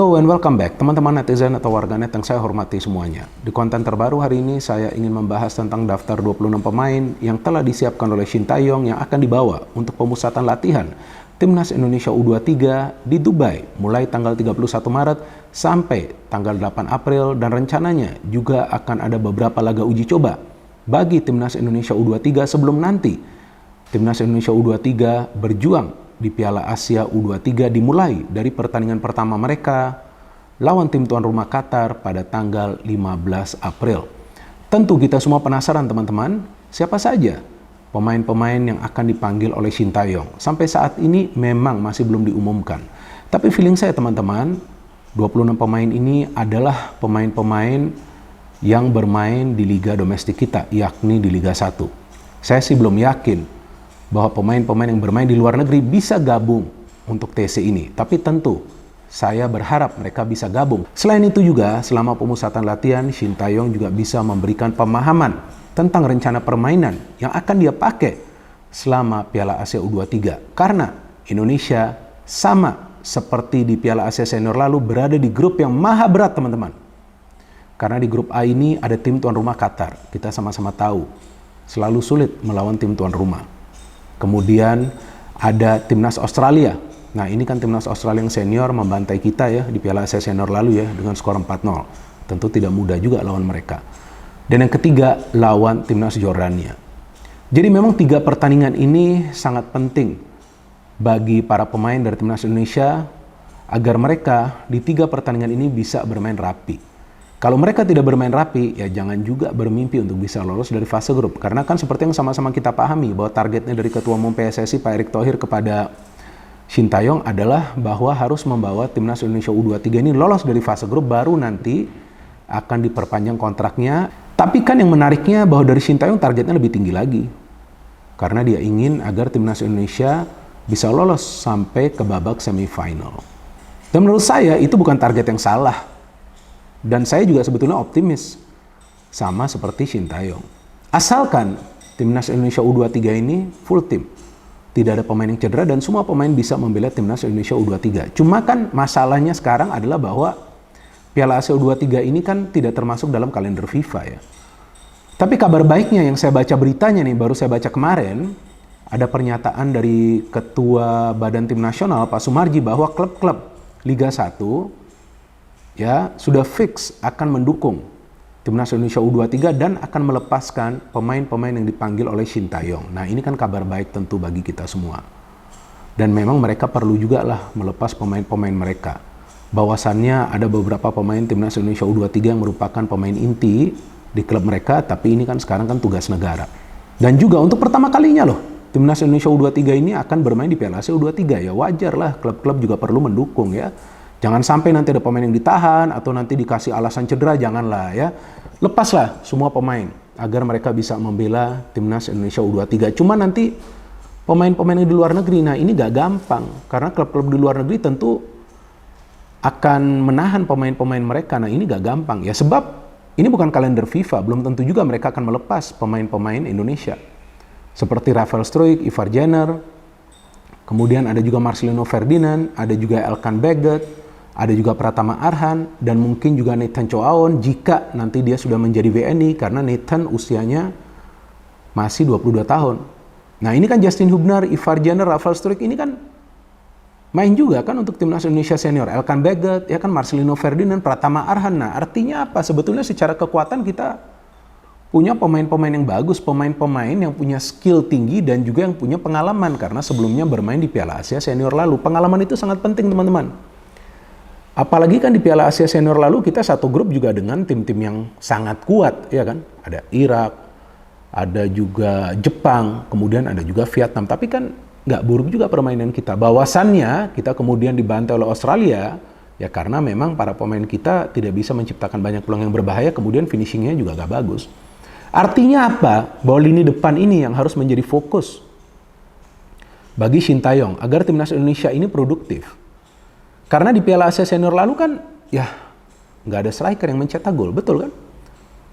Halo and welcome back teman-teman netizen atau warganet yang saya hormati semuanya. Di konten terbaru hari ini saya ingin membahas tentang daftar 26 pemain yang telah disiapkan oleh Shin Tae-yong yang akan dibawa untuk pemusatan latihan Timnas Indonesia U23 di Dubai mulai tanggal 31 Maret sampai tanggal 8 April dan rencananya juga akan ada beberapa laga uji coba bagi Timnas Indonesia U23 sebelum nanti Timnas Indonesia U23 berjuang di Piala Asia U23 dimulai dari pertandingan pertama mereka lawan tim tuan rumah Qatar pada tanggal 15 April. Tentu kita semua penasaran teman-teman, siapa saja pemain-pemain yang akan dipanggil oleh Shin Tae-yong. Sampai saat ini memang masih belum diumumkan. Tapi feeling saya teman-teman, 26 pemain ini adalah pemain-pemain yang bermain di liga domestik kita, yakni di Liga 1. Saya sih belum yakin bahwa pemain-pemain yang bermain di luar negeri bisa gabung untuk TC ini. Tapi tentu, saya berharap mereka bisa gabung. Selain itu juga, selama pemusatan latihan, Shin Tae-yong juga bisa memberikan pemahaman tentang rencana permainan yang akan dia pakai selama Piala Asia U23. Karena Indonesia sama seperti di Piala Asia Senior lalu berada di grup yang maha berat teman-teman. Karena di grup A ini ada tim tuan rumah Qatar. Kita sama-sama tahu, selalu sulit melawan tim tuan rumah. Kemudian ada Timnas Australia. Nah ini kan Timnas Australia yang senior membantai kita ya di Piala Asia Senior lalu ya dengan skor 4-0. Tentu tidak mudah juga lawan mereka. Dan yang ketiga lawan Timnas Jordania. Jadi memang 3 pertandingan ini sangat penting bagi para pemain dari Timnas Indonesia agar mereka di 3 pertandingan ini bisa bermain rapi. Kalau mereka tidak bermain rapi, ya jangan juga bermimpi untuk bisa lolos dari fase grup. Karena kan seperti yang sama-sama kita pahami bahwa targetnya dari Ketua Umum PSSI Pak Erick Thohir kepada Shin Tae-yong adalah bahwa harus membawa Timnas Indonesia U23 ini lolos dari fase grup, baru nanti akan diperpanjang kontraknya. Tapi kan yang menariknya bahwa dari Shin Tae-yong targetnya lebih tinggi lagi. Karena dia ingin agar Timnas Indonesia bisa lolos sampai ke babak semifinal. Dan menurut saya itu bukan target yang salah. Dan saya juga sebetulnya optimis, sama seperti Shin Tae-yong. Asalkan Timnas Indonesia U23 ini full tim. Tidak ada pemain yang cedera dan semua pemain bisa membela Timnas Indonesia U23. Cuma kan masalahnya sekarang adalah bahwa Piala Asia U23 ini kan tidak termasuk dalam kalender FIFA ya. Tapi kabar baiknya yang saya baca beritanya nih, baru saya baca kemarin, ada pernyataan dari Ketua Badan Tim Nasional Pak Sumarji bahwa klub-klub Liga 1 ya sudah fix akan mendukung Timnas Indonesia U23 dan akan melepaskan pemain-pemain yang dipanggil oleh Shin Tae-yong. Nah ini kan kabar baik tentu bagi kita semua. Dan memang mereka perlu juga lah melepas pemain-pemain mereka. Bahwasannya ada beberapa pemain Timnas Indonesia U23 yang merupakan pemain inti di klub mereka, tapi ini kan sekarang kan tugas negara. Dan juga untuk pertama kalinya loh, Timnas Indonesia U23 ini akan bermain di Piala Asia U23. Ya wajar lah, klub-klub juga perlu mendukung ya. Jangan sampai nanti ada pemain yang ditahan atau nanti dikasih alasan cedera, janganlah ya. Lepaslah semua pemain agar mereka bisa membela Timnas Indonesia U23. Cuma nanti pemain-pemain yang di luar negeri, nah ini gak gampang. Karena klub-klub di luar negeri tentu akan menahan pemain-pemain mereka. Nah ini gak gampang ya, sebab ini bukan kalender FIFA. Belum tentu juga mereka akan melepas pemain-pemain Indonesia. Seperti Rafael Struijk, Ivar Jenner, kemudian ada juga Marcelino Ferdinand, ada juga Elkan Baggett, ada juga Pratama Arhan, dan mungkin juga Nathan Chow-aon jika nanti dia sudah menjadi WNI, karena Nathan usianya masih 22 tahun. Nah ini kan Justin Hubner, Ivar Jenner, Rafael Struijk ini kan main juga kan untuk Timnas Indonesia Senior. Elkan Baggett, ya kan Marcelino Ferdinand, Pratama Arhan. Nah artinya apa? Sebetulnya secara kekuatan kita punya pemain-pemain yang bagus, pemain-pemain yang punya skill tinggi dan juga yang punya pengalaman. Karena sebelumnya bermain di Piala Asia Senior lalu. Pengalaman itu sangat penting teman-teman. Apalagi kan di Piala Asia Senior lalu kita satu grup juga dengan tim-tim yang sangat kuat, ya kan? Ada Irak, ada juga Jepang, kemudian ada juga Vietnam. Tapi kan nggak buruk juga permainan kita. Bahwasannya kita kemudian dibantai oleh Australia, ya karena memang para pemain kita tidak bisa menciptakan banyak peluang yang berbahaya, kemudian finishingnya juga nggak bagus. Artinya apa? Bahwa lini depan ini yang harus menjadi fokus bagi Shin Tae-yong agar Timnas Indonesia ini produktif. Karena di Piala Asia Senior lalu kan, ya nggak ada striker yang mencetak gol, betul kan?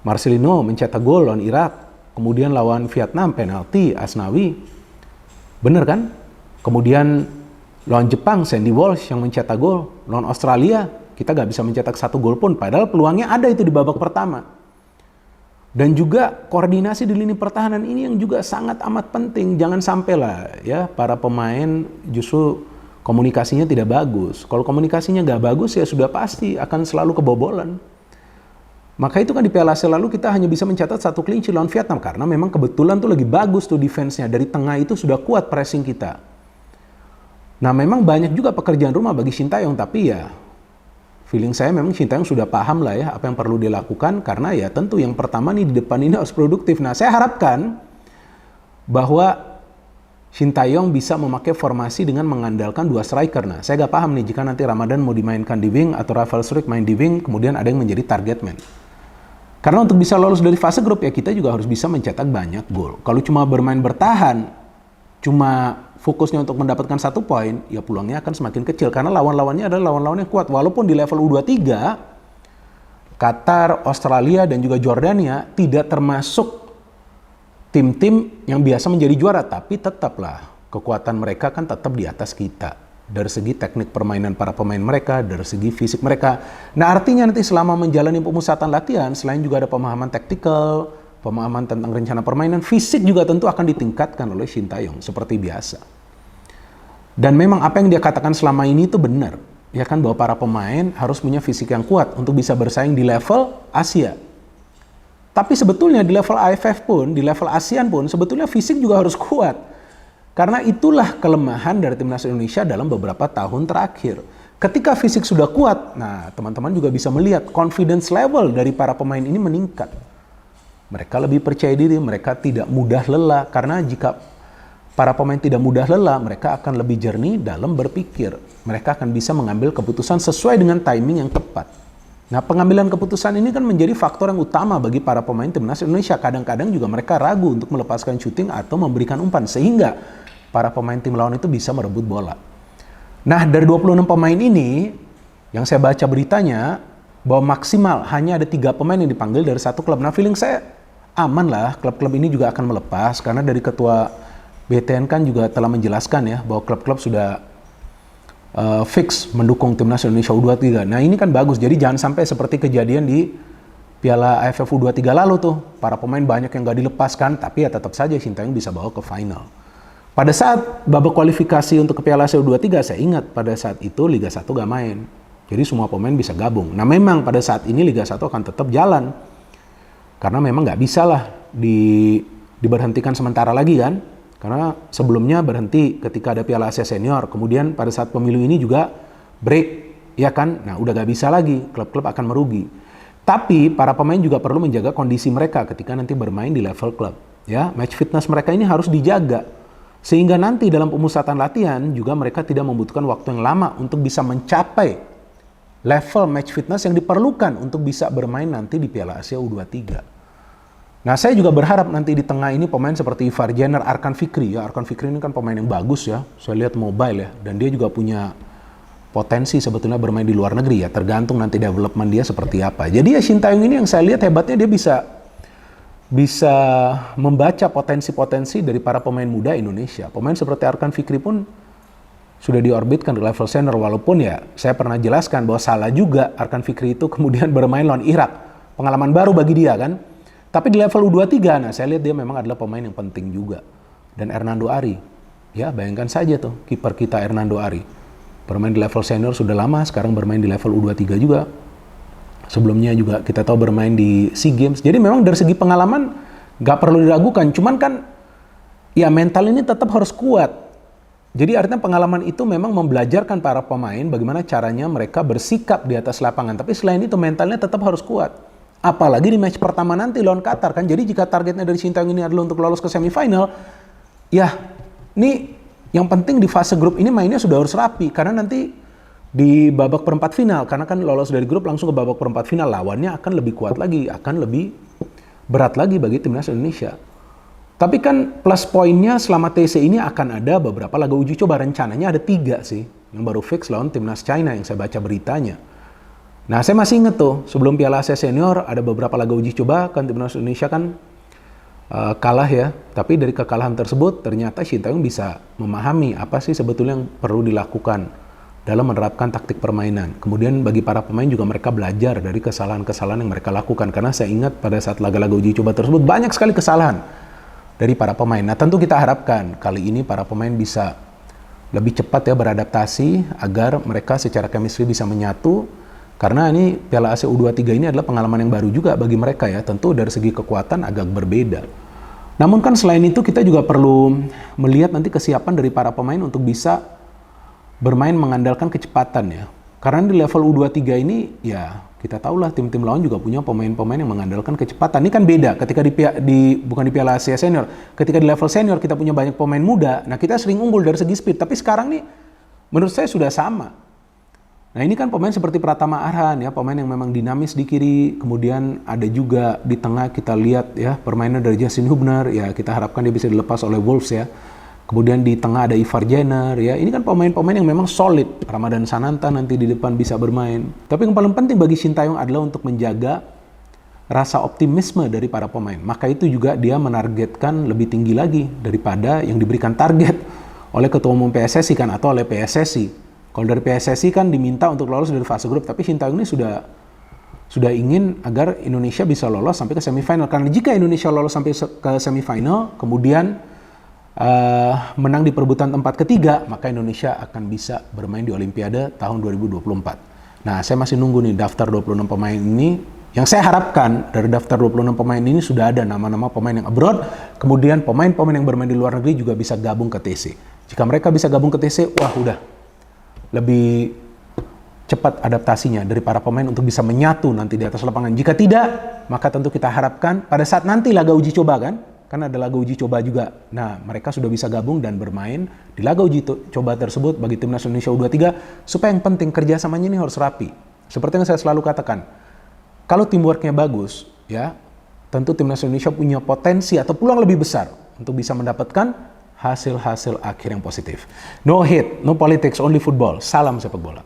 Marcelino mencetak gol lawan Irak, kemudian lawan Vietnam penalti Asnawi, bener kan? Kemudian lawan Jepang Sandy Walsh yang mencetak gol, lawan Australia kita nggak bisa mencetak 1 gol pun, padahal peluangnya ada itu di babak pertama. Dan juga koordinasi di lini pertahanan ini yang juga sangat amat penting. Jangan sampai lah ya para pemain justru komunikasinya tidak bagus. Kalau komunikasinya nggak bagus ya sudah pasti akan selalu kebobolan. Maka itu kan di Piala Asia lalu kita hanya bisa mencatat 1 clean sheet lawan Vietnam karena memang kebetulan tuh lagi bagus tuh defense-nya. Dari tengah itu sudah kuat pressing kita. Nah memang banyak juga pekerjaan rumah bagi Shin Tae-yong, tapi ya feeling saya memang Shin Tae-yong sudah paham lah ya apa yang perlu dilakukan, karena ya tentu yang pertama nih di depan ini harus produktif. Nah saya harapkan bahwa Shin Tae-yong bisa memakai formasi dengan mengandalkan 2 striker. Nah saya gak paham nih jika nanti Ramadan mau dimainkan di wing atau Rafael Struijk main di wing, kemudian ada yang menjadi target man. Karena untuk bisa lolos dari fase grup ya kita juga harus bisa mencetak banyak gol. Kalau cuma bermain bertahan, cuma fokusnya untuk mendapatkan 1 poin, ya peluangnya akan semakin kecil. Karena lawan-lawannya adalah lawan-lawan yang kuat. Walaupun di level U23, Qatar, Australia, dan juga Jordania tidak termasuk tim-tim yang biasa menjadi juara. Tapi tetaplah, kekuatan mereka kan tetap di atas kita. Dari segi teknik permainan para pemain mereka, dari segi fisik mereka. Nah artinya nanti selama menjalani pemusatan latihan, selain juga ada pemahaman taktikal, pemahaman tentang rencana permainan, fisik juga tentu akan ditingkatkan oleh Shin Tae-yong seperti biasa. Dan memang apa yang dia katakan selama ini itu benar. Ya kan bahwa para pemain harus punya fisik yang kuat untuk bisa bersaing di level Asia. Tapi sebetulnya di level AFF pun, di level ASEAN pun sebetulnya fisik juga harus kuat. Karena itulah kelemahan dari timnas Indonesia dalam beberapa tahun terakhir. Ketika fisik sudah kuat, nah teman-teman juga bisa melihat confidence level dari para pemain ini meningkat. Mereka lebih percaya diri, mereka tidak mudah lelah. Karena jika para pemain tidak mudah lelah, mereka akan lebih jernih dalam berpikir. Mereka akan bisa mengambil keputusan sesuai dengan timing yang tepat. Nah, pengambilan keputusan ini kan menjadi faktor yang utama bagi para pemain timnas Indonesia. Kadang-kadang juga mereka ragu untuk melepaskan syuting atau memberikan umpan. Sehingga para pemain tim lawan itu bisa merebut bola. Nah, dari 26 pemain ini, yang saya baca beritanya, bahwa maksimal hanya ada 3 pemain yang dipanggil dari 1 klub. Nah, feeling saya aman lah, klub-klub ini juga akan melepas karena dari ketua BTN kan juga telah menjelaskan ya bahwa klub-klub sudah fix mendukung timnas Indonesia U23. Nah ini kan bagus, jadi jangan sampai seperti kejadian di Piala AFF U23 lalu tuh, para pemain banyak yang gak dilepaskan, tapi ya tetap saja Shin Tae-yong bisa bawa ke final. Pada saat babak kualifikasi untuk ke Piala Asia U23, saya ingat pada saat itu Liga 1 gak main, jadi semua pemain bisa gabung. Nah memang pada saat ini Liga 1 akan tetap jalan. Karena memang nggak bisa lah diberhentikan sementara lagi kan. Karena sebelumnya berhenti ketika ada Piala Asia Senior. Kemudian pada saat pemilu ini juga break, ya kan. Nah udah nggak bisa lagi, klub-klub akan merugi. Tapi para pemain juga perlu menjaga kondisi mereka ketika nanti bermain di level klub. Ya, match fitness mereka ini harus dijaga. Sehingga nanti dalam pemusatan latihan juga mereka tidak membutuhkan waktu yang lama untuk bisa mencapai level match fitness yang diperlukan untuk bisa bermain nanti di Piala Asia U23. Nah, saya juga berharap nanti di tengah ini pemain seperti Ivar Jenner, Arkan Fikri. Ya, Arkan Fikri ini kan pemain yang bagus ya. Saya lihat mobile ya. Dan dia juga punya potensi sebetulnya bermain di luar negeri ya. Tergantung nanti development dia seperti apa. Jadi ya Shin Tae-yong ini yang saya lihat hebatnya dia bisa membaca potensi-potensi dari para pemain muda Indonesia. Pemain seperti Arkan Fikri pun sudah diorbitkan di level senior. Walaupun ya saya pernah jelaskan bahwa salah juga Arkan Fikri itu kemudian bermain lawan Irak. Pengalaman baru bagi dia kan. Tapi di level U23, nah saya lihat dia memang adalah pemain yang penting juga. Dan Hernando Ari, ya bayangkan saja tuh kiper kita Hernando Ari. Bermain di level senior sudah lama, sekarang bermain di level U23 juga. Sebelumnya juga kita tahu bermain di SEA Games. Jadi memang dari segi pengalaman gak perlu diragukan. Cuman kan ya mental ini tetap harus kuat. Jadi artinya pengalaman itu memang membelajarkan para pemain bagaimana caranya mereka bersikap di atas lapangan. Tapi selain itu mentalnya tetap harus kuat. Apalagi di match pertama nanti lawan Qatar kan. Jadi jika targetnya dari Shin Tae-yong ini adalah untuk lolos ke semifinal, ya ini yang penting di fase grup ini mainnya sudah harus rapi. Karena nanti di babak perempat final, karena kan lolos dari grup langsung ke babak perempat final, lawannya akan lebih kuat lagi, akan lebih berat lagi bagi timnas Indonesia. Tapi kan plus poinnya selama TC ini akan ada beberapa laga uji coba. Rencananya ada 3 sih yang baru fix lawan timnas China yang saya baca beritanya. Nah, saya masih ingat tuh, sebelum Piala Asia Senior ada beberapa laga uji coba, kan timnas Indonesia kan kalah ya. Tapi dari kekalahan tersebut, ternyata Shin Tae-yong bisa memahami apa sih sebetulnya yang perlu dilakukan dalam menerapkan taktik permainan. Kemudian bagi para pemain juga mereka belajar dari kesalahan-kesalahan yang mereka lakukan. Karena saya ingat pada saat laga-laga uji coba tersebut banyak sekali kesalahan dari para pemain. Nah tentu kita harapkan kali ini para pemain bisa lebih cepat ya beradaptasi agar mereka secara chemistry bisa menyatu. Karena ini Piala ASEAN U23 ini adalah pengalaman yang baru juga bagi mereka ya. Tentu dari segi kekuatan agak berbeda. Namun kan selain itu kita juga perlu melihat nanti kesiapan dari para pemain untuk bisa bermain mengandalkan kecepatan ya. Karena di level U23 ini ya kita tahulah tim-tim lawan juga punya pemain-pemain yang mengandalkan kecepatan. Ini kan beda ketika bukan di Piala Asia Senior. Ketika di level senior kita punya banyak pemain muda. Nah kita sering unggul dari segi speed. Tapi sekarang nih menurut saya sudah sama. Nah ini kan pemain seperti Pratama Arhan ya, pemain yang memang dinamis di kiri, kemudian ada juga di tengah kita lihat ya permainan dari Justin Hubner, ya kita harapkan dia bisa dilepas oleh Wolves ya. Kemudian di tengah ada Ivar Jenner ya, ini kan pemain-pemain yang memang solid. Ramadan Sananta nanti di depan bisa bermain. Tapi yang paling penting bagi Sintayong adalah untuk menjaga rasa optimisme dari para pemain. Maka itu juga dia menargetkan lebih tinggi lagi daripada yang diberikan target oleh Ketua Umum PSSI kan atau oleh PSSI. Kalau dari PSSI kan diminta untuk lolos dari fase grup, tapi Sintayong ini sudah ingin agar Indonesia bisa lolos sampai ke semifinal. Karena jika Indonesia lolos sampai ke semifinal, kemudian menang di perebutan tempat ketiga, maka Indonesia akan bisa bermain di Olimpiade tahun 2024. Nah, saya masih nunggu nih daftar 26 pemain ini. Yang saya harapkan dari daftar 26 pemain ini sudah ada nama-nama pemain yang abroad, kemudian pemain-pemain yang bermain di luar negeri juga bisa gabung ke TC. Jika mereka bisa gabung ke TC, wah udah lebih cepat adaptasinya dari para pemain untuk bisa menyatu nanti di atas lapangan. Jika tidak, maka tentu kita harapkan pada saat nanti laga uji coba kan ada laga uji coba juga. Nah, mereka sudah bisa gabung dan bermain di laga uji coba tersebut bagi Timnas Indonesia U23, supaya yang penting kerjasamanya ini harus rapi. Seperti yang saya selalu katakan, kalau teamworknya bagus, ya tentu Timnas Indonesia punya potensi atau peluang lebih besar untuk bisa mendapatkan hasil-hasil akhir yang positif. No hate, no politics, only football. Salam sepak bola.